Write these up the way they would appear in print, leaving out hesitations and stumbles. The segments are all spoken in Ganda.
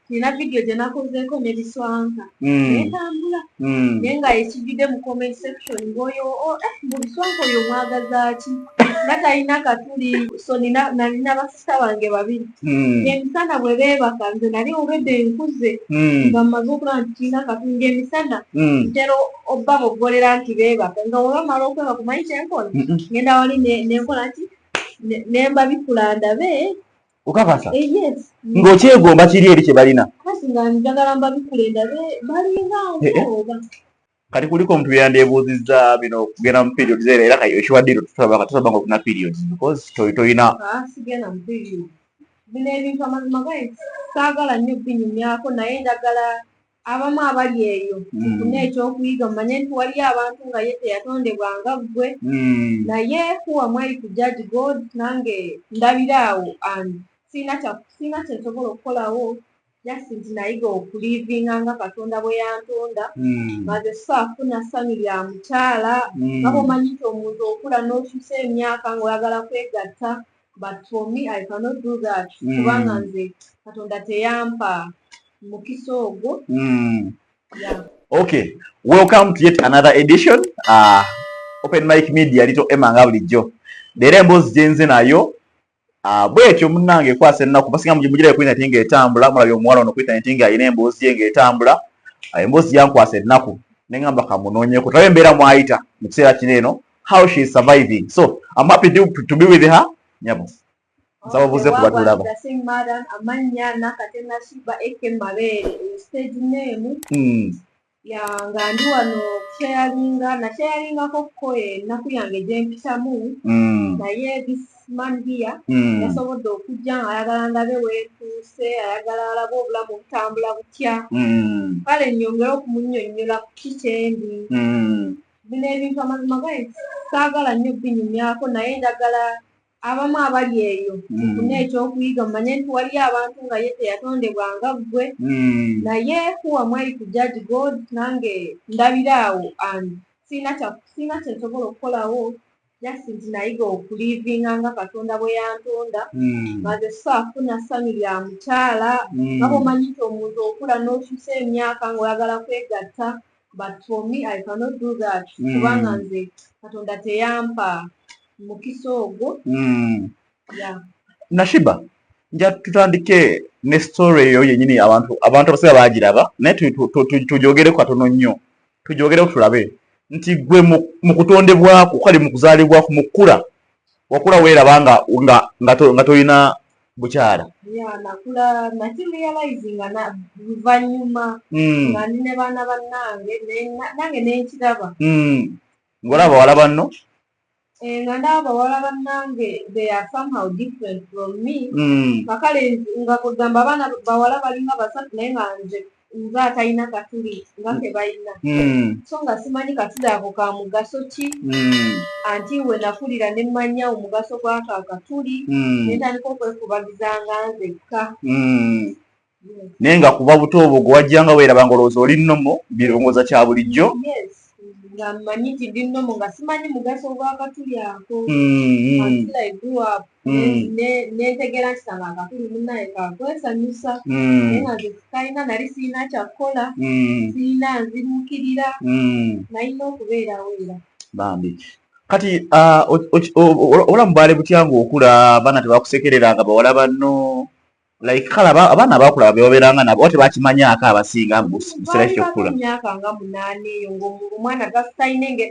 nina video gye nakozeeko ne biswanka netambula naye nga ekijjudde mu comment section ng'oyo mu biswanka oyo mwagaza ki nga talina katuli so nalina basista bange babiri ng'emisana bwe beebaka nze nali obwedde nkuze nga mmaze okulaba nti kirina katuli ng'emisana ntera obba boggolera nti beebaka nga bwe bamala okwebaka kumanyi kyenkola ngenda wali nenkola nti nemba bikula ndabe ukakasa yes ng'okyegomba kiri eri kye balina kasi nga njagala mba bikula ndabe balinga oba kati kuliko omuntu byeyandeebuuzizza bino kugenda mu period era ekiwaddiro tusaba nga okuna periods because toyina sigenda mu period bino ebintu amazima gaye saagala nnyo binyumyako naye njagala abamu abali eyo tufune ekyokuyiga mumanye nti waliyo abantu nga ye teyatondebwa nga ggwe naye who am I to judge God nange ndabiraawo sina kyensobola okukolawo just nti nayiga okulivinga nga Katonda bwe yantonda maze saafuna ssanyu lya mukyala nga bw'omanyi nti omuntu okula n'okyusa emyaka ng'oyagala kwegatta but for me I cannot do that kubanga nze Katonda teyampa mukisa ogwo Okay, welcome to yet another edition Open Mic Media Little Emma nga bulijjo leero emboozi gye nze nayo bwekyo munnange ekwasa ennaku basinga mugira ku internet ng'etambula mulabye omuwala ono ku internet ng'alina emboozi ye ng'etambula emboozi yankwasa ennaku neŋŋamba kamunoonyeko tulabe embeera mwayita mu kiseera kino eno how she is surviving so I'm happy to be with her nyabo nsaba buze ku batulaba amannya Nakatenda Shiba eke Mabeere stage name nga ndi wano nasharingako ko ennaku yange gye mpitamu naye this man here yasobodde okujja ayagala ndabe weetuuse ayagala alabe obulamu butambula butya kale nnyongere okumunnyonnyola ku kikyendi bino ebintu amazima gaye saagala nnyo binyumyako naye njagala abamu abali eyo tufune ekyokuyiga mumanye nti waliyo abantu nga ye teyatondebwa nga ggwe naye who am I to judge God nange ndabiraawo sina kyensobola okukolawo just nti nayiga okulivinga nga Katonda bwe yantonda maze saafuna ssanyu lya mukyala nga bw'omanyi nti omuntu okula n'okyusa emyaka ng'oyagala kwegatta but for me I cannot do that kubanga nze Katonda teyampa mukisa ogwo Nashiba nja tutandike ne story eyo yennyini abantu abasinga baagiraba naye tujoogereko katono nnyo tujoogereko tulabe nti gwe mu kutondebwako kale mu kuzaalibwako mu kkula wakula weeraba nga tolina bukyala nakula nakirealizinga luvannyuma nga ndi ne baana bannange nange nenkiraba ng'olaba bawala banno nga ndaba bawala bannange they are somehow different from me kakale nga kugamba abaana bawala balinga basatu naye nga nze atalina katuli nga tebalina so nga simanyi katuli ako ka mugaso ki anti we nakulira ne mmanya omugaso gwako akatuli netandika okwekubagizanga nzekka naye nga kuba buto obwo gwe wajjanga weeraba nga olowooza oli nnomo birowooza kya bulijjo nga mmanyi nti ndi nnomo nga simanyi mugaso gw'akatuli ako until I grew up nentegeera nti sanga akatuli munnaye kakwesanyusa naye nga nze kalina nali sirina kyakkola sirina nzirukirira nalina okubeerawo era bambi kati obulamu bwali butya ng'okula abaana tebakusekereranga bawala banno like kale abaana abaakula bebabeeranga nabo oba tebakimanyaako abasinga mu kiseera ky'okkula myaka nga 8 eyo ng'omwana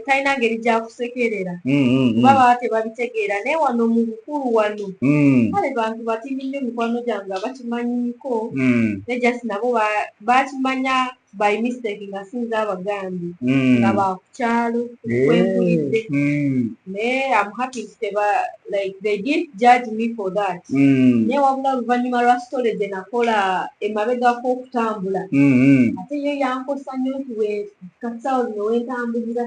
talina ngeri gyakusekerera kuba baba tebabitegeera naye wano mu bukulu wano kale bantu batini nnyo mikwano gyange abakimanyiiko ne jasi nabo bakimanya by mistake nga sinza abagambi nga bakukyalo kwempulidde naye I'm happy like they didn't judge me for that naye wabula oluvannyuma lwa story gye nakola emabegako okutambula ate yo yankosa nnyo nti kasawo zino wentambulira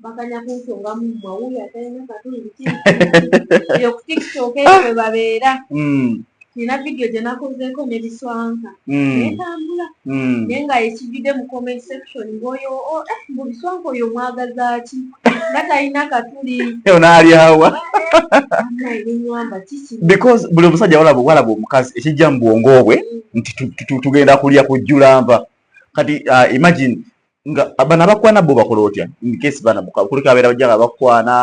bakanya kunsongamu mumawulire atalina katuli biki eyo ku TikTok eyo bwe babeera nina video gye nakozeeko ne biswanka netambula naye nga ekijjudde mu comment section ng'oyo mu biswanka oyo mwagaza ki nga talina katuli onaalyawa nenyamba kiki because buli omusajja walaba omukazi ekijja mu bwongo bwe nti tugenda kulya kujjula nva kati imagine nga bano abakwana bo bakola otya incase bana kuliko abeera bajja nga bakwana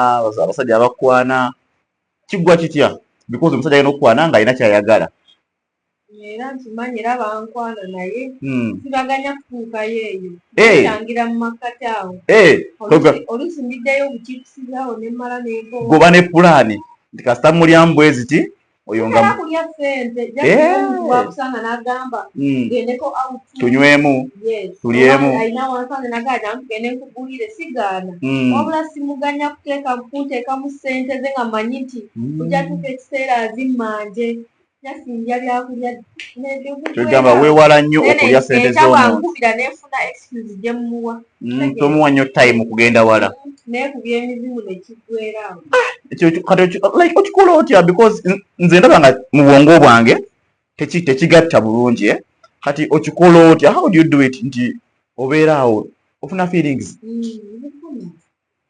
abasajja abakwana kiggwa kitya because omusajja alina okukwana nga alina kyayagala era nkimanyi era bankwana naye sibaganya kutuukayo eyo tangira mu makkati awo oluusi mbiddeyo obukikusizawo nemmala goba ne pulaani nti kasita mulyamu bwe ziti oyonga kulya ssente jawakusanga n'agamba gendeko out tunywemu tulyemu alina wansanga nagamba tugende nkugulire sigaana wabula simuganya kunteekamu ssente ze nga manyi nti kujja tuka ekiseera azimmanje yasinja byakulya tugamba weewala nnyo okulya ssente z'omunkubira neefuna excuse gye mmuwa tomuwa nnyo time kugenda wala neekubya emizimu nekiggwerawo like okikola otya because nze ndaba nga mu bwongo bwange tekigatta bulungi kati okikola otya how do you do it nti obeera awo ofuna feelings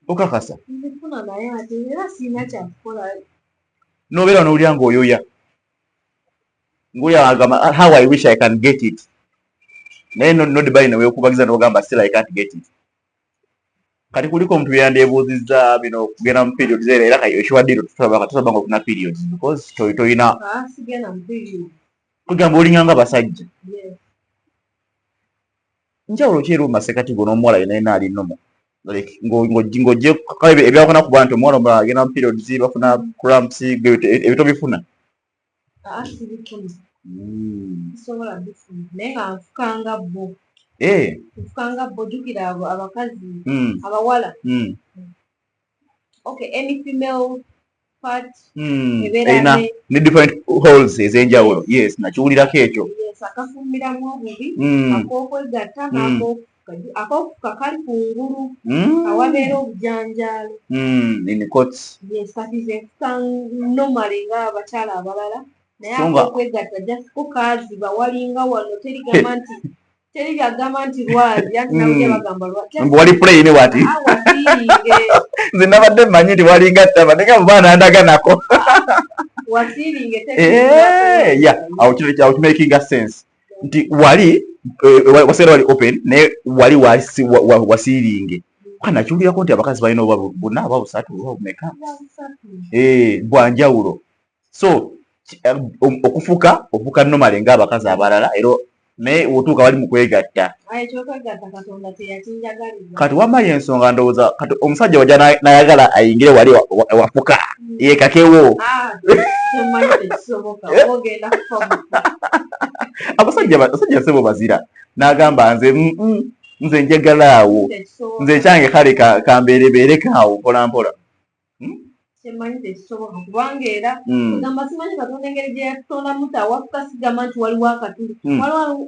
okakasa nzifuna naye ate era siina kyakukola n'obeera n'olya ng'oyoya ng'olya agamba how I wish I can get it naye nodibali neweekubagiza n'ogamba still I can't get it kati kuliko omuntu byandeebuuzizza bino kugenda mu periods era ekiwaddiro tosaba nga okufuna periods because toyina kugamba olinganga abasajja njawulo ki eri mumasekati go n'omuwala yenayina alinomo ng'ojje ebyakona kuba nti omuwala omulala agenda mu periods bafuna cramps ebito bifuna sobola bifuna naye nga nfukanga bo nfukanga bo jjukira abakazi abawala okay any female part erina ne different holes ez'enjawulo yes nakiwulirako ekyo akafumbiramu obubi ak'okwegatta ak'okufuka kali kungulu awabeera obujanjaalo yes kati ze nfuka normally nga abakyala abalala naye ak'okwegatta jasiko kaaziba walinga wano terigamba nti byagamba nti lwazi anti nabye bagamba lwazi wali plane wati nze nabadde mmanyi nti walinga ttaba naye nga mubaana ndaganako wasiiringe awo kimakinga sense nti wali waseera wali open naye wali wasiiringe nakiwulirako nti abakazi balina oba buna oba busatu oba bumeka bwanjawulo so okufuka ofuka nomale ng'abakazi abalala era naye otuuka wali mu kwegatta kati wamma y'ensonga ndowooza kati omusajja wajja nayagala ayingire wali wafuka yekakewo abasajja sebo bazira n'agamba nze njagala awo nze kyange kale kambeerebeere kaawo mpola mpola kyemanyi tekisoboka kubanga era ogamba simanyi katonda engeri gye yatondamu tawafuka sigamba nti waliwo akatuli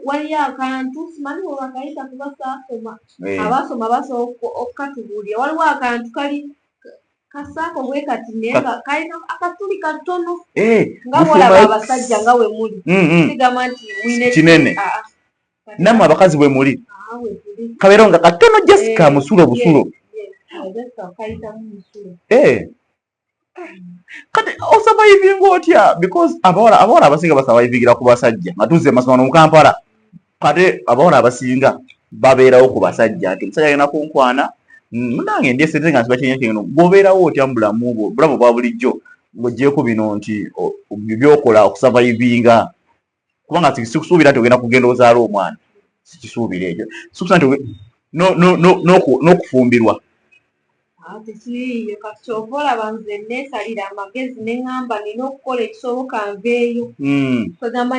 waliyo akantu simanyi olwakayita kuba saasoma abasoma basobola okukatubuulira waliwo akantu kali kasaako bwe kati naye nga kalina akatuli katono nga walaba abasajja nga we muli sigamba nti mwine kinene nammwe abakazi bwe muli kabeera nga katono just ka musulo busulo kati osavaivinga otya because abawala abasinga basavaivingira ku basajja nga tuzze masoma nomukampala kati abawala abasinga babeerawo ku basajja nti omusajja agenda kunkwana nange ndi esente nga nsiba kyenyekeno gobeerawo otya mu bulamu bwa bulijjo ng'oggyeko bino nti byokola okusavaivinga kubanga sikusuubira nti ogenda kugenda ozaala omwana sikisuubira ekyo sikusa nti n'okufumbirwa tekiriiyo kati kyova olaba nze neesalira amagezi ne ŋŋamba nina okukola ekisoboka nveeyo kagamba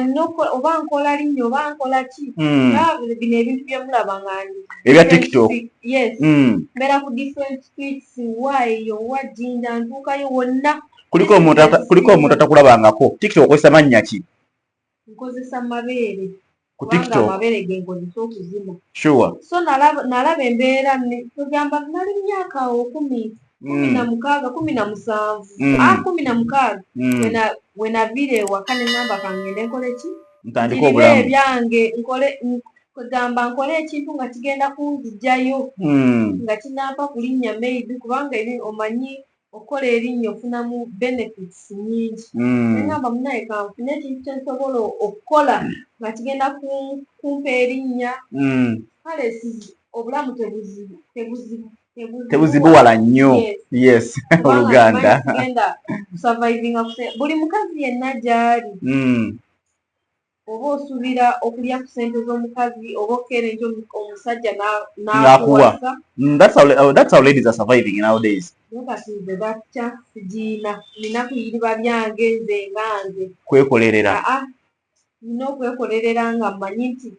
oba nkola linnya oba nkola ki bino ebintu bye mulaba nga ebya tiktok yes mbeera ku different streets waeyo wa jinja ntuukayo wonna kuliko omuntu atakulabangako tiktok okozesa mannya ki nkozesa mabeere ku tiktok amabere ge nkozesa okuzima sure so nalaba embeera tugamba nali myaka 10 16 17 16 wenavire wakane ngamba kangende nkole ki ntandika obulamu ebyange nkole kugamba nkole ekintu nga kigenda kunzijjayo nga kinampa kulinnya maybe kubanga omanyi okola erinnya ofunamu benefits nyingi ngamba munaye kanfune ekintu kyensobola okukola nga kigenda kumpa erinnya kale obulamu tebuzibuwala nnyo yes oluganda buli mukazi yenna gyali oba osuubira okulya ku ssente z'omukazi oba okeerenja omusajja n'akuwasa. That's how ladies are surviving nowadays. Nokasize batya sigiina nina kuyiriba byange nze nganze kwekolerera nina okwekolerera nga mmanyi nti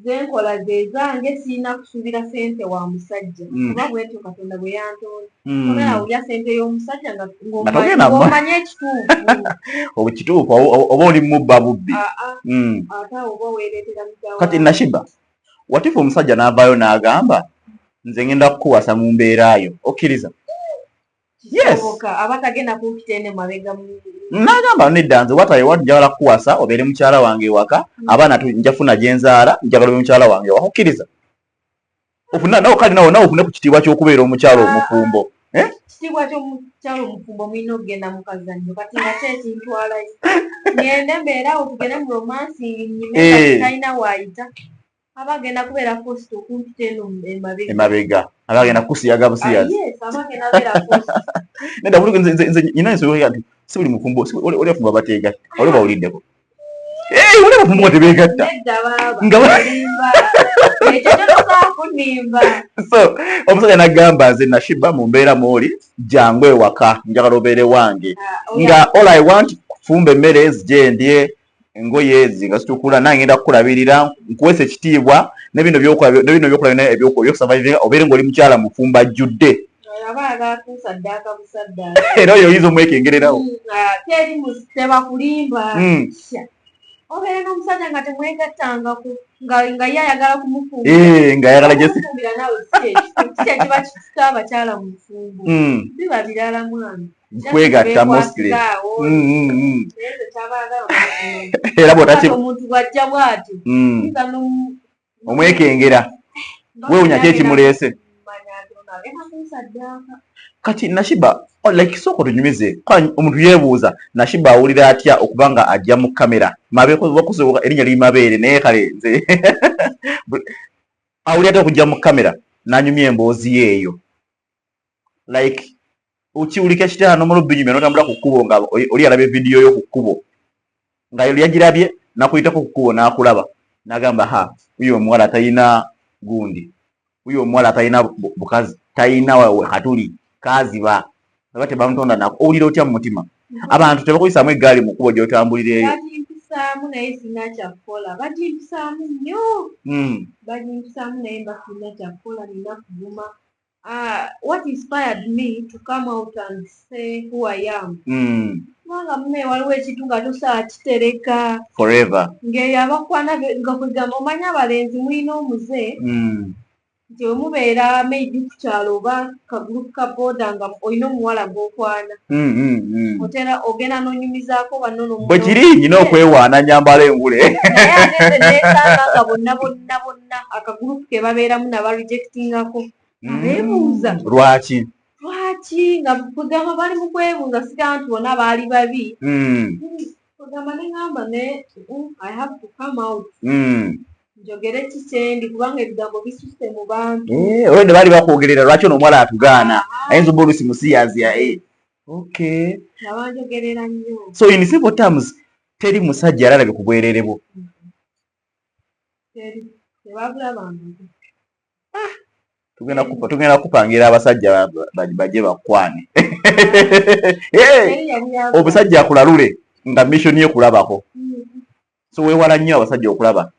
zenkola zezange siina kusuubira ssente wa musajja kuba bwetyo Katonda bwe yantonda omera awulya ssente y'omusajja ng'omanye ekituufu kituufu oba oli mubba bubbi ate oba weereetera mutawa kati Nashiba watifu omusajja n'avaayo n'agamba nze ngenda kukuwasa mu mbeerayo okkiriza aba tagenda kuukitende mabega n'agamba nedda nze njagala kukuwasa obeere mukyala wange ewaka abaana njafuna gye nzaala njagala obe mukyala wange ewaka okkiriza nawe kale nawe ofune ku kitiibwa ky'okubeera omukyala omufumbo ekitiibwa ky'omukyala omufumbo mulina okugenda mu kazannyo kati nga kyekintwalayo ngende mbeerawo tugende mu romansingi nyime talina waayita aba agenda kubeera post okumpi teno emabega aba agenda kusiyaga busiyazi nedda nze nyina ensobola nti si buli mufumbo oli afumba bateegatta oli bawuliddeko oli abafumbo nga tebeegatta so omusajja n'agamba nze Nashiba mu mbeera mwoli jangu ewaka njagala obeere wange nga all I want kufumba emmere zigye ndye engoye ezi nga zitukula nange ngenda kukulabirira nkuwesa ekitiibwa nebino byokulabira ebyokusurvivinga obeere ng'oli mukyala mufumba ajjudde era oyo oyinza omwekengererawo tebakulimba obeera n'omusajja nga temwegattangako nga ye ayagala kumufumba ng'ayagala kiba kituta abakyala mu bufumbo biba birala mwana kwegatta mostly era omuntu bw'ajja bw'atyo omwekengera weewunya ki ekimuleese kati Nashiba like sooka tunyumize omuntu yeebuuza Nashiba awulira atya okuba nga ajja mu kamera bakusoboka erinnya liri Mabeere naye kale nze awulira atya okujja mu kamera n'anyumya emboozi yeeyo like ukiwulika ekitaano mu lubbinyumya n'otambula ku kkubo nga oli alaba evidiyo yo ku kkubo nga yagirabye nakuyitako ku kkubo n'akulaba n'agamba uyo omuwala talina gundi uyo omuwala talina bukazi talina hatuli kaziba aba tebamutonda nako owulira otya mu mutima abantu tebakuyisaamu eggaali mu kkubo gy'otambulira eyo bagimpisaamu naye sina kyakukola bagimpisaamu nnyo bagimpisaamu naye mba sina kyakukola nina kuguma what inspired me to come out and say who I am kubanga mume waliwo ekintu nga tosaa kitereka forever ng'eyo abakwana nga kwegamba omanyi abalenzi mulina omuze nti we mubeera maybe ku kyalo oba kagulupu ka booda nga olina omuwala gw'okwana otera ogenda n'onyumizaako banno bwe kiri nyina okwewaana nyambala engule naye ageze neesanga nga bonna akagulupu ke babeeramu nabarejectingako abeebuuza lwaki nga kwegamba bali mu kwebuuza sigaa nti bonna baali babi kwegamba neŋŋamba I have to come out njogere kikyendi kubanga ebigambo bisuse mu bantu olwedde baali bakwogerera lwaki ono omuwala atugaana ayinza oba oluusi musiyaziya okay nabanjogerera nnyo so in simple terms teri musajja alalabye ku bwereere bwo tebabula bantu tugenda kupangira abasajja bajje bakwane obusajja akulalule nga mission ye kulabako so weewala nnyo abasajja okulaba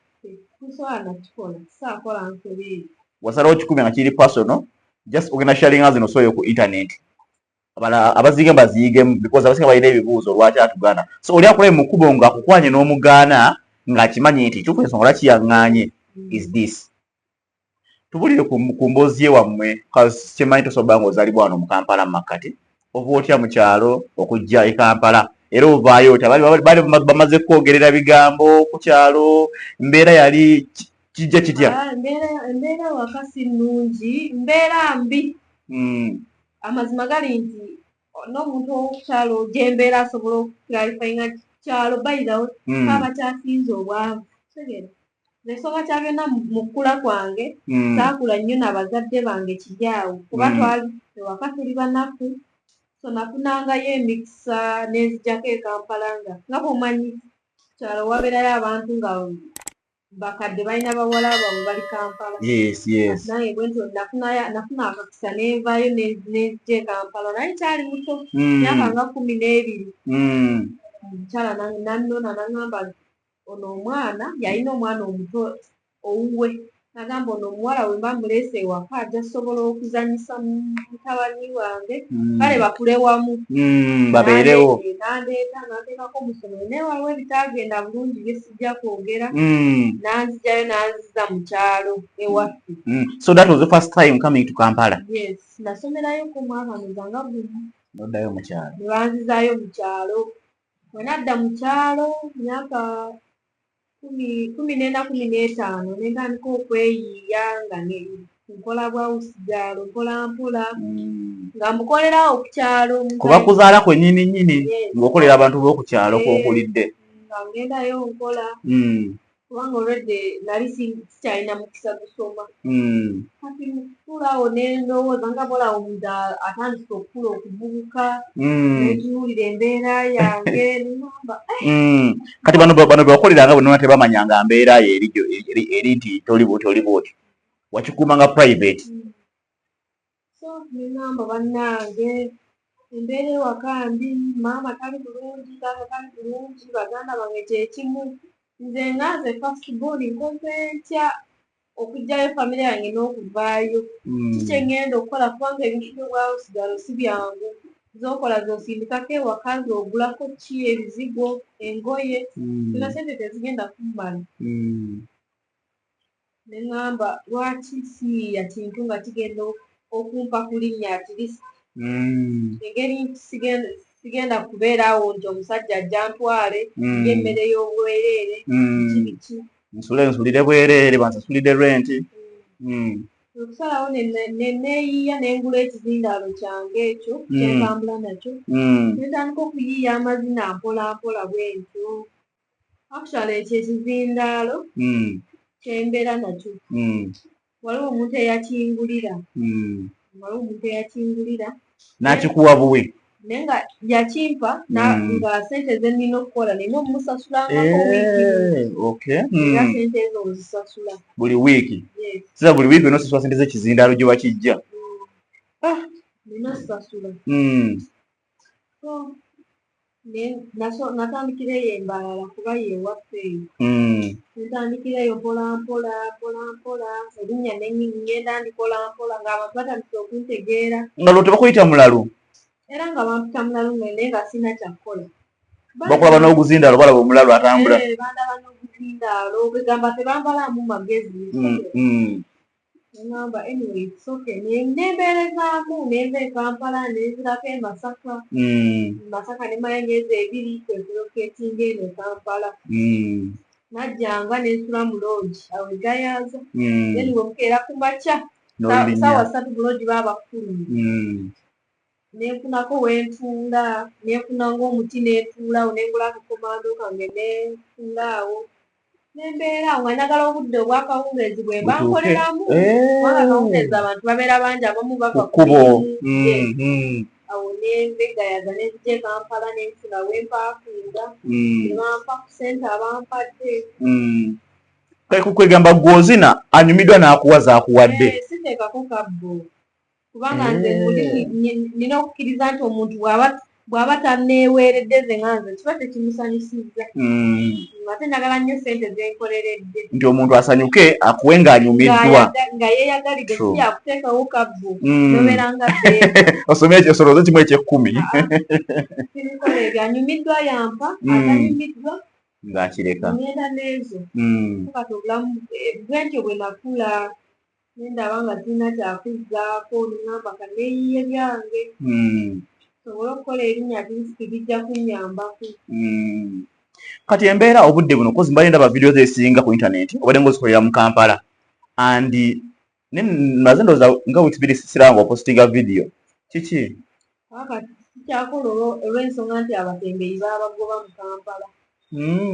wasalawo kikumi nga kiri personal just ogenda sharinga zino soyo ku internet abaziige baziigemu because abasinga balina ebibuuzo lwaki atugaana so oli akulabe mu kkubo nga akukwanye n'omugaana ng'akimanyi nti kyufu ensonga lwaki yaŋŋaanye is this tubulire ku mboozi ye wammwe kimanyi tosobola ng'ozaalibwa wano mu Kampala mu Makati oba otya mu kyalo okujja e Kampala era ovaayo otya bali bamaze kwogerera bigambo ku kyalo mbeera yali kijja kitya? Embeera waka si nnungi, mbeera mbi. Amazima gali nti n'omuntu ow'okukyalo gy'embeera asobola okukulalifayinga kyalo bayirawo kaba kyasinze obwavu. Ensonga kya byonna mu kukula kwange saakula nnyo n'abazadde bange kijaawo kuba twali ewaka tuli banaku, so nafunangayo emikisa n'enzijjako e Kampala nga bw'omanyi kyalo wabeerayo abantu nga bakadde balina bawala baabwe bali Kampala. Nange bwe ntyo nafuna akakisa nenvaayo n'enzijja e Kampala naye kyali muto myaka nga 12. Omukyala nannona n'aŋŋamba ono omwana yalina omwana omuto owuwe n'agamba ono omuwala we mba muleese ewaka ajja sobola okuzanyisa mutabani wange kale bakule wamu babeerewo. Nanteekako mu ssomero naye waliwo ebitaagenda bulungi bye sijja kwogera nanzijjayo nanziza mu kyalo ewaffe. So that was the first time coming to Kampala? Yes, nasomerayo ku mwaka muzanga gumu noddayo mu kyalo ne banzizaayo mu kyalo. Bwe nadda mu kyalo myaka 14-15 nentandika okweyiiya nga nkola bwawusigaalo mpola mpola nga mukolerawo ku kyalo kuba kuzaala kwennyini ng'okolera abantu b'oku kyalo k'okulidde nga ngendayo nkola kubanga olwedde nali sikyalina mukisa gusoma. Kati mukukulawo nendowooza nga bolawo omuntu atandika okukula okuvubuka netunuulira embeera yange namba kati bano bebakoleranga bonna tebamanyanga mbeera ye eri nti toli bwoti wakikuumanga private. So nengamba bannange embeera ewaka mbi, maama tali bulungi, taata tali bulungi, baganda bange kyekimu, nze nganze first born nkoze ntya okuggyayo famire yange n'okuvaayo kiki engenda okukola kubanga ebintu by'obwawusigalo si byangu zokola zosindikako ewaka zogulako ki ebizigo engoye zona sente tezigenda kummala. Neŋŋamba lwaki siiya kintu nga kigenda okumpa ku linnya at least engeri nti sigenda kubeeraawo nti omusajja ajja ntwale y'emmere y'obwereere biki nsulire bwereere bansasulidde renti. Okusalawo neeyiiya nengula ekizindaalo kyange ekyo kyentambula nakyo nentandika okuyiiya amazina mpola mpola bwentyo. Actually ekyo ekizindaalo kyembeera nakyo waliwo omuntu eyakingulira n'akikuwa buwe naye nga yakimpa nga sente ze nnina okukola nina omumusasulangako wiiki era sente ezo ozisasula buli wiiki. Sisa buli wiiki onosasula sente z'ekizindaalo gye wakijja nina sasula. Natandikireyo embalala kuba yewaffe eyo ntandikireyo mpola mpola erinnya ngenda ndikola mpola ng'abantu batandika okuntegeera nga lwo tebakuyita mulalu era nga bampita mulalu naye nga sina kyakukola. Bakulaba n'oguzindaalo balaba omulalu atambula bandaba n'oguzindaalo begamba tebambalaamu magezi. Ngamba anyway it's okay nembeerezaamu nenva e Kampala nenzirako e Masaka nemaya emyezi 2 kwekulokyetinga eno e Kampala najjanga nensula mu lodge awo egayaaza then bwemukeera ku makya saawa 3 mu lodge baabakufulumya nenfunako wentuula nenfuna ng'omuti nentuulawo nengula akakomando kange nentuulaawo nembeeraawo nga njagala obudde obwakawungeezi bwe mba nkoleramu kubanga akawungeezi abantu babeera bangi abamu bava kubo. Awo nenvegayaza nenzija e Kampala nenfuna wempaakinga nebampa ku sente abampadde. Kwegamba gwozina anyumiddwa n'akuwaza akuwadde siteekako kabbo kubanga nze nina okukkiriza nti omuntu bw'aba tanneeweeredde ze nga nze kiba tekimusanyusizza ate njagala nnyo sente zenkoleredde nti omuntu asanyuke akuwe ng'anyumiddwa nga yeeyagalidde si yakuteekawo kabbo nobeera nga osomye ekyesolozo kimu eky'ekkumi sibikola ebyo anyumiddwa yampa atanyumiddwa ng'akireka ngenda n'ezo kati obulamu bwentyo bwe nakula Nendaba nga zirina kyakuzzaako ningamba kaneeyiye byange sobola okukola erinnya kristi bijja kunnyambako. Kati embeera obudde buno kozi mbadde ndaba vidiyo zeesinga ku intaneti obadde ng'ozikolera mu Kampala andi maze ndowooza nga wiiki bbiri siraba opositinga vidiyo kiki? Kati sikyakola olw'ensonga nti abatembeeyi baabagoba mu Kampala.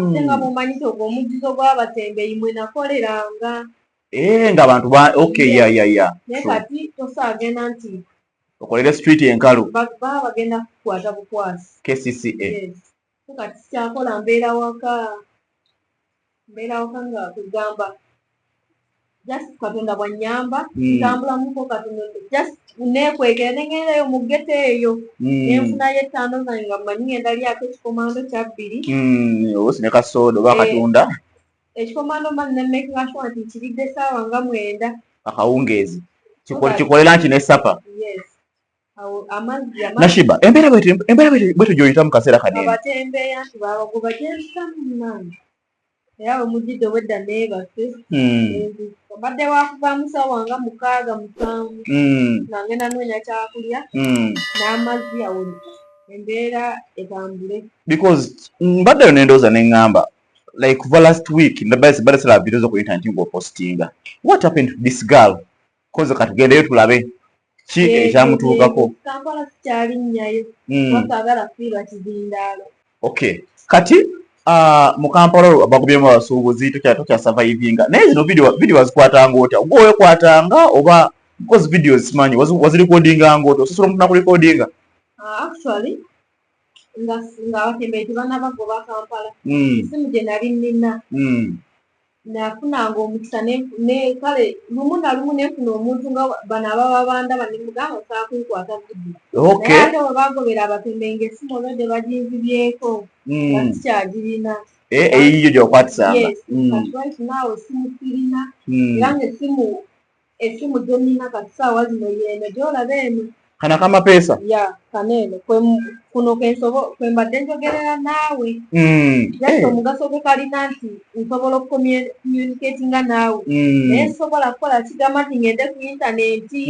Ate nga bw'omanyite ogwo omujjuzo gw'abatembeeyi mwe nakoleranga. Ng'abantu okay ya. Naye kati tosaagenda nti okolere street enkalu. Baba bagenda kukwata bukwasi. KCCA. Yes. Kati sikyakola mbeera waka nga kugamba just Katonda bw'annyamba ntambulamuko Katonda just neekwekera ne ngendayo mu ggeto eyo nenfunayo ettaano zange nga mmanyi ngenda lyako ekikomando kya 2 obusi ne kasooda oba akatunda ekikomando mani ne makinga sure nti nkiridde essaawa nga 9 akawungeezi kikolera nki n'essapa. Yes. Nashiba embeera bwetu gy'oyita mu kaseera kanene abatembeeya nti baabagoba gyensitamu munange era bwe mujjidde obwedda neebase obadde wakuva mu ssaawa nga 6-7 nga ngenda noonya kyakulya n'amazzi awo embeera etambule because mbaddeyo n'endowooza n'eŋŋamba like for last week mbadde siraba video zo ku internet ng'opostinga what happened to this girl koze katugendeyo tulabe ki ekyamutuukako. Kampala sikyalinnyayo wasaagala kufiirwa kizindaalo. Okay kati mu Kampala bakubyemu abasuubuzi tokyasurvivinga naye zino video wazikwatanga otya gwe wekwatanga oba because videos simanyi wazirikodinganga otya ososola omuntu nakulikodinga? Actually nga abatembeeyi tebanabagoba Kampala esimu gye nali nnina nafunanga omukisa kale lumu na lumu nenfuna omuntu nga bano ababa bandaba nemugamba osaa kunkwata vidiyo naye ate bwe bagobera abatembeeyi ng'essimu olwedde baginzibyeko nga sikyagirina eyiyo gy'okwatisanga kati right naawe essimu sirina era ng'essimu gyennina kati saawa zino yeeno gy'olaba eno kana kamapeesa kaneeno kuno kwe mbadde njogerera naawe just omugaso gwe kalina nti nsobola okucommunicatinga naawe naye nsobola kukola kigamba nti ngende ku intaneti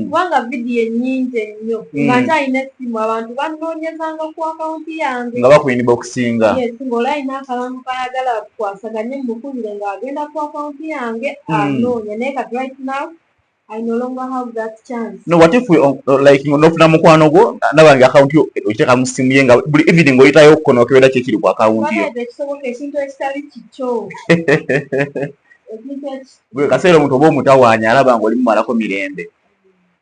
kubanga vidiyo ennyingi ennyo nga nkyalina essimu abantu bannoonyezanga ku akawunti yange nga bakuinboxinga ng'ola alina akalango kayagala kwasaganye mukubire ng'agenda ku akawunti yange anoonya naye kati right now I no longer have that chance. No, what if we like nofuna mukwano gwo nabange account yo okiteka mu simu ye nga buli evening oyitayo okkono okebera kiri ku account yo. Bale ekisoboka ekintu ekitali kikyo. Bwe kaseera omuntu oba omutawaanya alaba nga oli mumalako mirembe.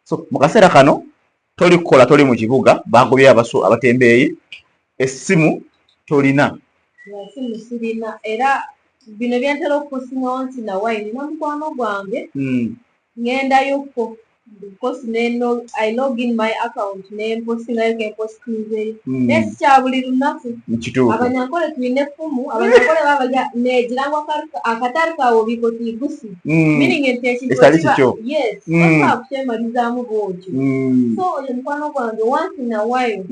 So mu kaseera kano toli kukola toli mu kibuga bagobye abatembeeyi essimu tolina. Essimu sirina era bino byantera okusingawo nti nawayi nina mukwano gwange ngendayokko because I log in my account nempostingayo kempostinzeyo naye sikya buli lunaku abanyankole tulina effumu abanyankole babaja negirangwa akatari kawe bikotigusi meaning nti ekintu yes osaa kukyemalizaamu bwotyo so oyo mukwano gwange once in a while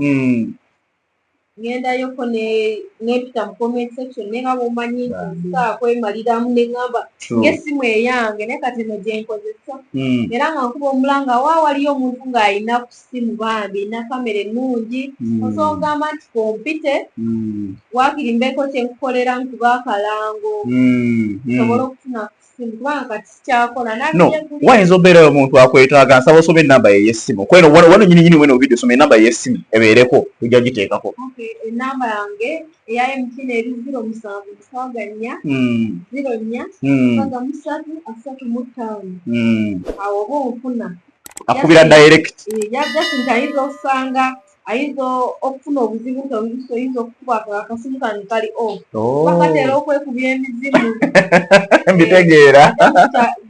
ngendayoko nepita mu comment section nenga bwomanyi nti kwemaliramu neŋŋamba ng'essimu eyange naye kati eno gyenkozesa era nga nkuba omulanga waliyo omuntu ng'alina ku ssimu bambi erina kamera ennungi osobola okugamba nti kompite waakiri mbeeko kyenkukolera nkuba akalango sobola okufuna ku ssimu kubanga kati sikyakola wayinza obeerayo omuntu akwetaaga nsaba osoma ennamba ye y'essimu kweno wano nyini weno vidiyo soma ennamba y'essimu ebeereko ojja giteekako. Enamba yange eya MTN eri 0774 awo oba onfuna akubira direct just nti ayinza okusanga ayinza okufuna obuzibu nti oyinza okukuba akasimu kange kali off bakateera okwekubya emizimu mbitegeera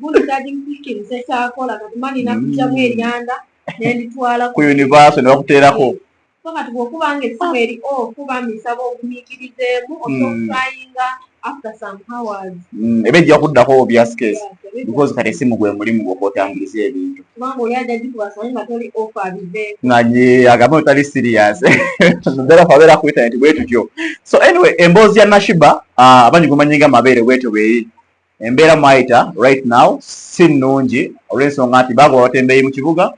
gundi charging system sekyakola kati manina kujjamu eryanda nenditwala ku universe ne bakuteerako kati bw'okubanga essimu eri okuba misaba ogumiikirizeemu osokulayinga after some hours eba ejja kuddako obyaskes because kati essimu gwe mulimu gw'okootambuliza ebintu kubanga oli ajja gikubasamanyi nga toli ofa abiveeko nga nye agambe otali serious ddala fabeera ku internet bwe tutyo so anyway emboozi ya Nashiba abangi gumanyinga mabeere bwetyo bweri embeera mwayita right now si nnungi olw'ensonga nti baagwa batembeeyi mu kibuga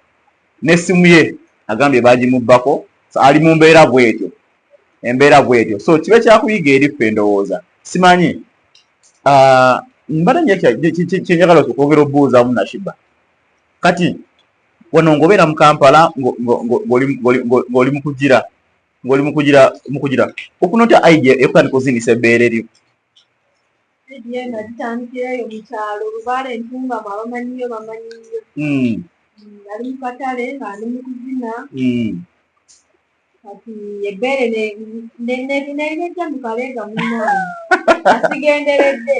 n'essimu ye agambye baagimubbako ali mu mbeera bwetyo so kibe kyakuyiga eri ffe ndowooza simanyi mbala kyenjagala okwogera obuuzamu Nashiba kati wano ng'obeera mu Kampala ng'oli mu kugira ofuna otya idea ekutandika ozinisa ebbeere lyo nga gitandikirayo mu kyalo Lubaale Entungamo abamanyiyo ali mu katale ng'ali mu kuzina kati ebbeere nejja mu Kaleega munnange asigenderedde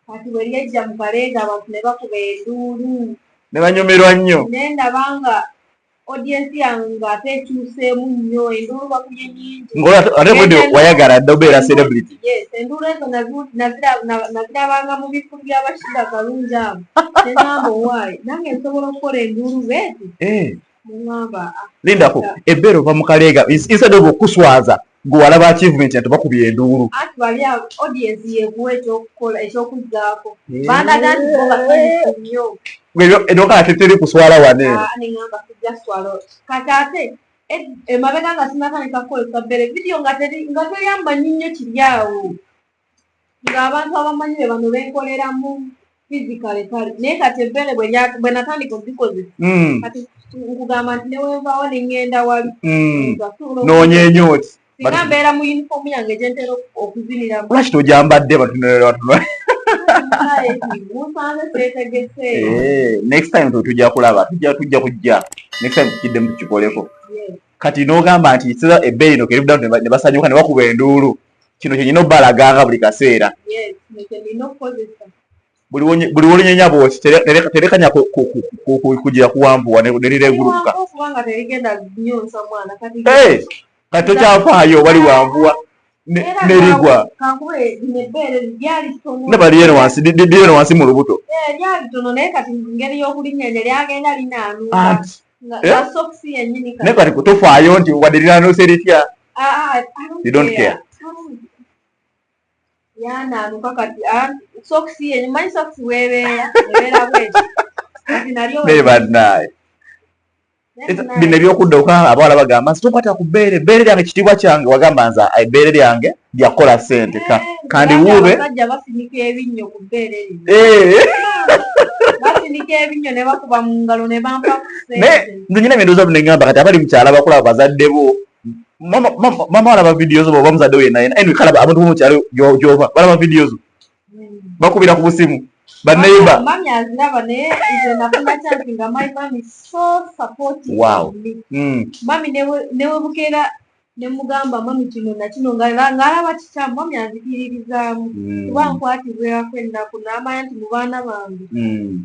kati bwe lyejja mu Kaleega abantu ne bakuba enduulu ne banyumirwa nnyo nendaba nga audience yange ng'ate ekyuseemu nnyo enduulu bakubye nnyingi ate bwedde wayagala dde obeera celebrity enduulu ezo nazirabanga mu bifo by'Abashiga Kalungi abo neŋŋamba owaayi nange nsobola okukola enduulu beeti neŋŋamba lindako ebbeere ova mu Kaleega instead of okuswaza gwe walaba achievement nti bakubye enduulu ati bali audience yeekuwa ekyokukola ekyokuzzaako bandaga nti bo basanyufu nnyo edokala teteri kuswala wane neŋŋamba sijja swala kati ate emabega nga sinatandika kukozesa bbeere vidiyo nga toyamba nnyo kiri awo ng'abantu abamanyi be bano benkoleramu physically kale naye kati ebbeere bwe natandika ozikozesa kati nkugamba nti newenvaawo neŋŋenda wali noonyeenya oti singa mbeera mu uniform yange gyentera okuziniramu lwaki tojambadde batunulira musanze seetegese next time tujja kulaba tujja kujja next time tukiddemu tukikoleko kati n'ogamba nti kiza ebbeeri ino keribuddamu ne basanyuka ne bakuba enduulu kino kyenyina obbalaganga buli kaseera buli wolunyenya bwoti terekanya kugira kuwambuwa nerireguluka kubanga terigenda nyonsa mwana kati kati tokyafaayo bali wanvuwa nerigwa nebalieno wansi mu lubuto lyali tono naye kati ngeri y'okulinyenya lyagenda linaanuka sokisi yennyini naye kati tofaayo nti wadde linaanuse litya you don't care yanaanuka kati sokisi yennyini manyi sokisi weebeera ebeera bweti kati nalyo nebannaye bino ebyokudda okanga abawala bagamba nti tokwata ku bbeere lyange kitiibwa kyange wagamba nza ebbeere lyange lyakola ssente kandi wuube abasajja basinika ebinnyo ku bbeere lino basinika ebinnyo ne bakuba mu ngalo ne bampa ku ssente nze nyina ebindowooza bino ngamba kati abali mukyala bakulaba bazadde bo mama walaba vidiyo zo bwoba muzadde wena anyway kale abantu bomukyalo gyova balaba vidiyo zo bakubira ku busimu baneiba mami aziraba naye nze nafuna chansi nga my mom is so supportive wow mami newebukeera nemugamba mami kino nakino ng'alaba kikyamu mami anzikiririzaamu kuba nkwatibwako ennaku n'amanya nti mu baana bange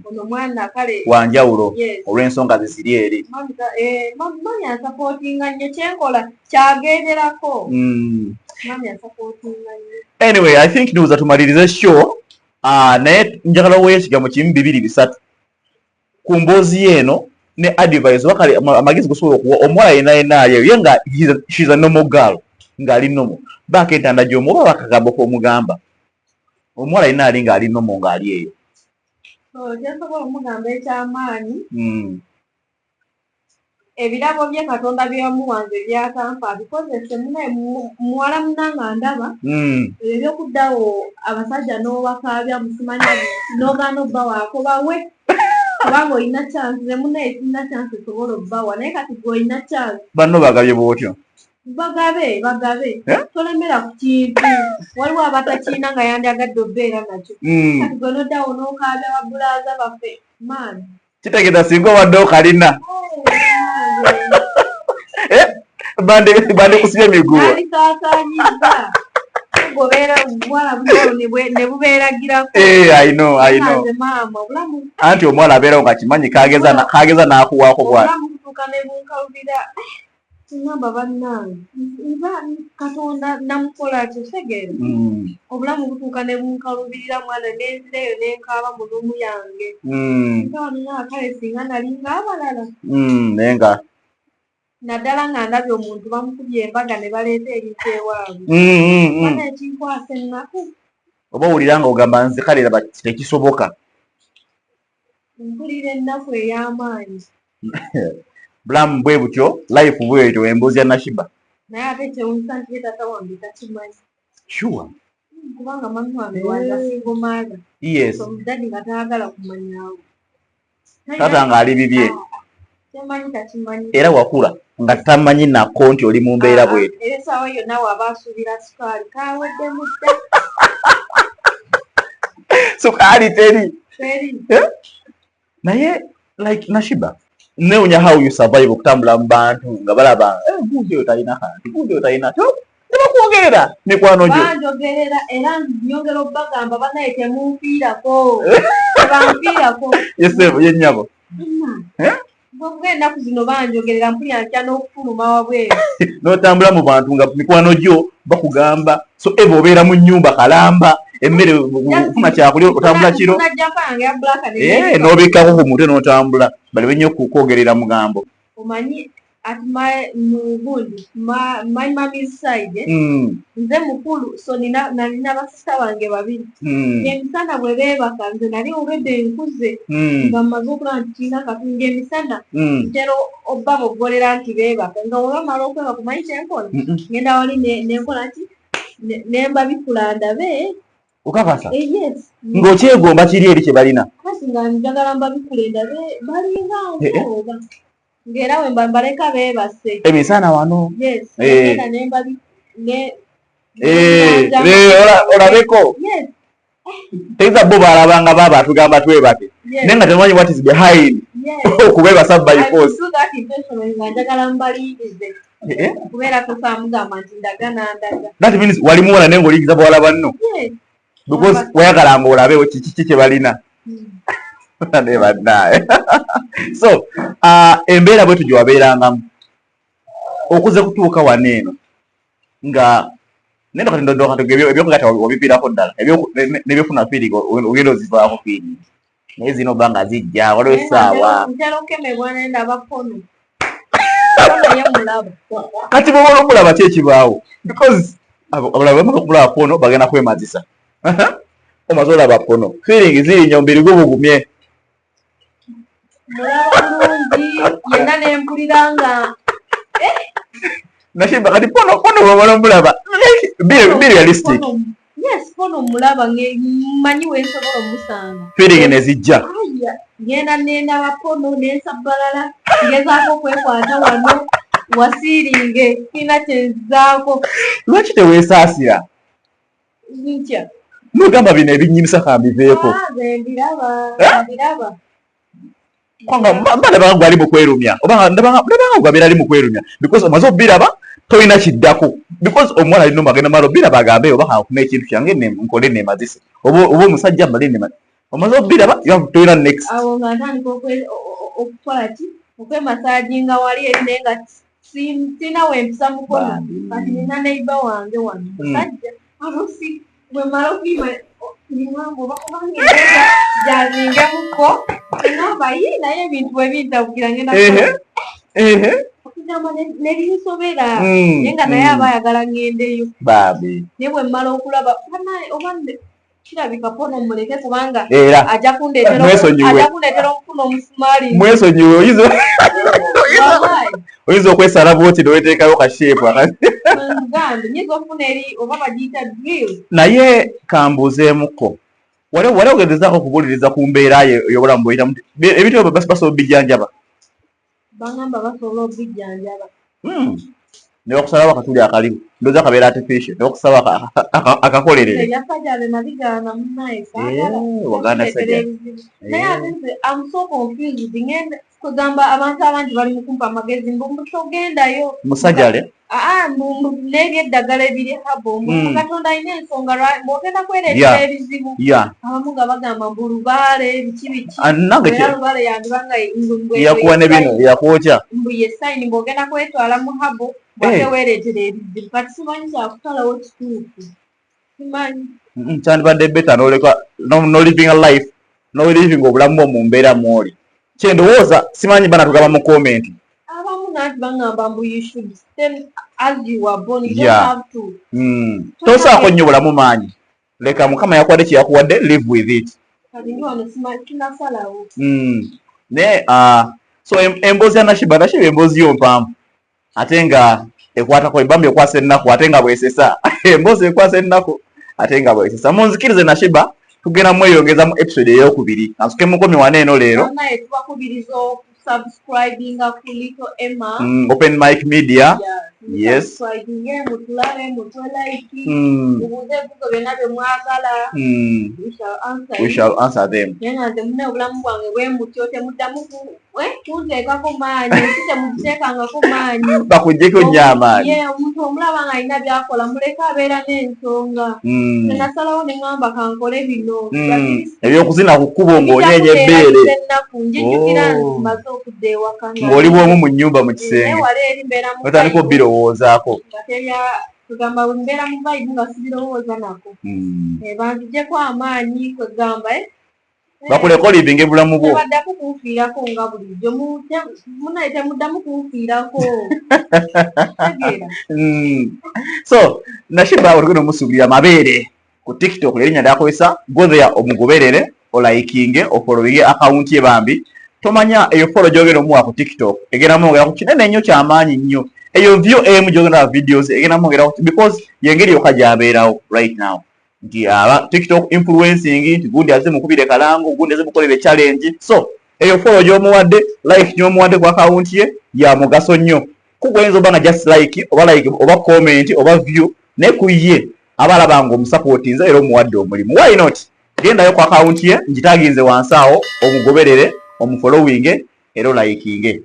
ono mwana kale wanjawulo olw'ensonga ziziri eri mami ansapootinga nnyo kyenkola kyagenderako mami ansapootinga nnyo anyway I think ndowooza tumalirize show naye njagala oweeyo ekigambo kimu 2-3 ku mboozi yeeno ne advice wakale amagezi gosobola okuwa omuwala yenna aliyo ye nga she's a normal girl ng'ali nomo baako entanda gy'omu oba bakagambo k'omugamba omuwala yenna ali ng'ali nomo ng'ali eyo kyensobola omugamba ekyamaanyi ebirabo bye Katonda byewamuwanze byakampa abikozese munaye muwala munanga ndaba ebyo byokuddawo abasajja n'obakaabya musimanya n'ogaana obba waako bawe kubanga olina chance ne munaye sirina chance esobola obbawa naye kati gwe olina chance banno bagabye bwotyo bagabe tolemera ku kintu waliwo abatakiina nga yandyagadde obbeera nakyo kati gwe noddawo n'okaabya babulaaza baffe maani kitegeeza singa obadde okalina bande kusibya emiguwa alikaakanyiza gobeera omuwala buno ne bubeeragirako I know maama obulamu anti omuwala abeerawo nga kimanyi kaageza n'akuwaako bwati obulamu kutuuka ne bunkalubira ngamba bannange nva Katonda namukola kitegeera obulamu butuuka ne bunkalubirira mwana nenzireyo nenkaaba mu lumu yange nkawanina kale singa nalinga abalala naye nga naddala nga ndabye omuntu bamukubye embaga ne baleeta ebintu ewaabwe bana ekinkwasa ennaku oba owulira nga ogamba nze kale laba tekisoboka. Mpulira ennaku ey'amaanyi. Bulamu bwe butyo, life bwetyo, emboozi ya Nashiba. Naye ate kyewunyisa nti ye taata wange takimanyi. Sure. Kubanga mami wange wanja single mother. Yes. So mudadi nga taagala kumanyaawo. Taata nga ali bibye. Temanyi takimanyi. Era wakula nga tamanyi nako nti oli mu mbeera bwetyo. Era essaawa yonna waba asuubira sukaali kaawedde mudda. Sukaali teri. Teri. Naye like Nashiba, neewunya how you survive okutambula mu bantu nga balaba gundi oyo talina kantu, gundi oyo talina tebakwogerera mikwano gyo. Banjogerera era nyongera obbagamba banaye temunfiirako. Tebanfiirako. Yeseebo yennyabo. Bw'okuba ennaku zino banjogerera mpulira ntya n'okufuluma wabweru. N'otambula mu bantu nga mikwano gyo bakugamba so eba obeera mu nnyumba kalamba emmere ufuna kyakulya otambula kiro. N'obikkako ku mutwe n'otambula balebe nnyo okwogerera mugambo. Omanyi at my mommy's side nze mukulu so nalina basista bange babiri. Emisana bwe beebaka nze nali obedde nkuze nga mmaze okulaba nti kirina katunga emisana ntera obba boggolera nti beebaka nga bwe bamala okwebaka omanyi kyenkola ngenda wali nenkola nti nemba bikula ndabe. Okakasa? Yes. Ng'okyegomba kiri eri kye balina. Kasi nga njagala mba bikula ndabe balinga nkooba. Ngera we mbaleka beebase. Emisana wano. Yes. Olabeko. Yes. Teza bo balabanga baba atugamba twebake. Naye nga temanyi what is behind. Okubeebasa by force. Njagala mbalirize. Kubeera tosamugamba nti ndagana ndaga. That means wali muwala naye ng'oliyigiza bawala banno. Yes. Because wayagalanga olabewo kiki kye balina. So embeera bwetu gye wabeerangamu okuze kutuuka wano eno nga nendo kati ebyokugata wabipiirako ddala nebyofuna feeling ogenda ozivaako feeling naye zino oba nga zijja waliwo essaawa kati bwoba omulaba ki ekibaawo because abalala bamala okumulaba pono bagenda kwemazisa omaze olaba pono feeling ziri nnyo mubiri gwo bugumye. Mulungi yenna nempulira nga Nashiba kati pono bw'omala omulaba be realistic. Yes, pono mulaba mmanyi weesobola omusanga feeling nezijja ngenda nendaba pono nensabbalala ngezaako okwekwata wano wasiiringe kiina kyenzaako. Lwaki teweesaasira? Ntya nogamba bino ebinnyimisa kambiveeko. Mbiraba kwanga mbalabanga gwali mu kwerumya oba ndabanga gwabeera ali mu kwerumya because omaze obbiraba tolina kiddako because omuwala alina magenda malo biraba agambe oba afuna ekintu kyange nkole nemazise oba omusajja mbale nemazise omaze obbiraba tolina next. Awo nga ntandika okukola ki okwemasajinga wali eri naye nga sina wempisa mukono kati nina neiba wange wano musajja amusi bwe mala okuyima nimwangu oba kubanga jazingemuko ngamba ye naye ebintu bwe bintabukira ngenda okugamba nebinsobera naye nga naye aba ayagala ngendeyo naye bwe mmala okulaba oba kirabika pono muleke kubanga ajja kundeetera okufuna omusumaali. Mwesonyiwe oyinza okwesala bwoti noweteekayo kasheepu nyinza okufuna eri oba bagiyita drill. Naye kambuuzeemuko wali ogezezaako okubuuliriza ku mbeera ey'obulamu bw'oyitamu ebintu basobola obijjanjaba? Bagamba basobola obijjanjaba. Ne bakusalawo akatuli akalimu ndowooza akabeera artificial ne bakusalawo akakolerere. Waganda sajja. Naye ate nze I'm so confused ngenda kugamba abantu abangi bali mu kumpa amagezi mbu togendayo musajjale n'ebyeddagala ebiri habo Katonda alina ensonga bw'ogenda kwereetera ebizibu abamu nga bagamba mbu lubaale biki era lubaale yandibanga yakuwa ne bino yakwokya mbu ye sayini bw'ogenda kwetwala mu habo bwate weereetera ebizibu kati simanyi kyakutalawo kituufu simanyi kyandibadde beta n'oleka no living a life no living obulamu mu mbeera mw'oli kyendowooza simanyi bana tugamba mu comment abamu nanti bangamba mbu you should stay as you were born you don't have to tosaako nnyo bulamu maanyi leka mukama yakuwadde kye yakuwadde, live with it. Ne so emboozi ya Nashiba emboozi yo mpamvu ate nga ekwatako ebamba ekwasa ennaku ate nga bwesesa emboozi ekwasa ennaku ate nga bwesesa. Munzikirize Nashiba tugenda mweyongeza mu episode eyokubiri ansuke mukomi wane eno leero subscribing ku Little Emma Open Mic Media. Yes. We shall answer them. Bakujjeko nnyo amaanyi. Omuntu omulaba ng'alina by'akola muleka abeera n'ensonga. Nasalawo ne ŋŋamba kankole bino. Ebyokuzina ku kkubo ng'onyenya ebbeere. Ng'oli bw'omu mu nnyumba mu kisenge. Otandika obbirowoozaako. Tugamba bwe mbeera mu vibe nga sibirowooza nako. Banziggyeko amaanyi kwegamba bakuleko livinga ebulamu bwo. Tebaddaku kunfiirako nga bulijjo. Munaye temuddamu kunfiirako. So Nashiba oligenda omusuubirira mabeere ku TikTok erinnya lyakozesa go there omugoberere olayikinge ofollowinge account ye bambi. Tomanya eyo follow gyogenda omuwa ku TikTok egenda mwongera ku kinene nnyo ky'amaanyi nnyo. Eyo view emu gyogenda videos egenda mwongera ku because yengeri yokka gy'abeerawo right now. Nti TikTok influencing nti gundi aze mukubire kalango gundi aze mukolere challenge. So eyo follow gy'omuwadde like gy'omuwadde ku account ye ya mugaso nnyo. Kugwenza oba nga just like oba comment oba view ne ku ye abalaba nga omusupportinze era omuwadde omulimu. Why not? Gendayo ku account ye ngitaginze wansi awo omugoberere omufollowinge era olayikinge.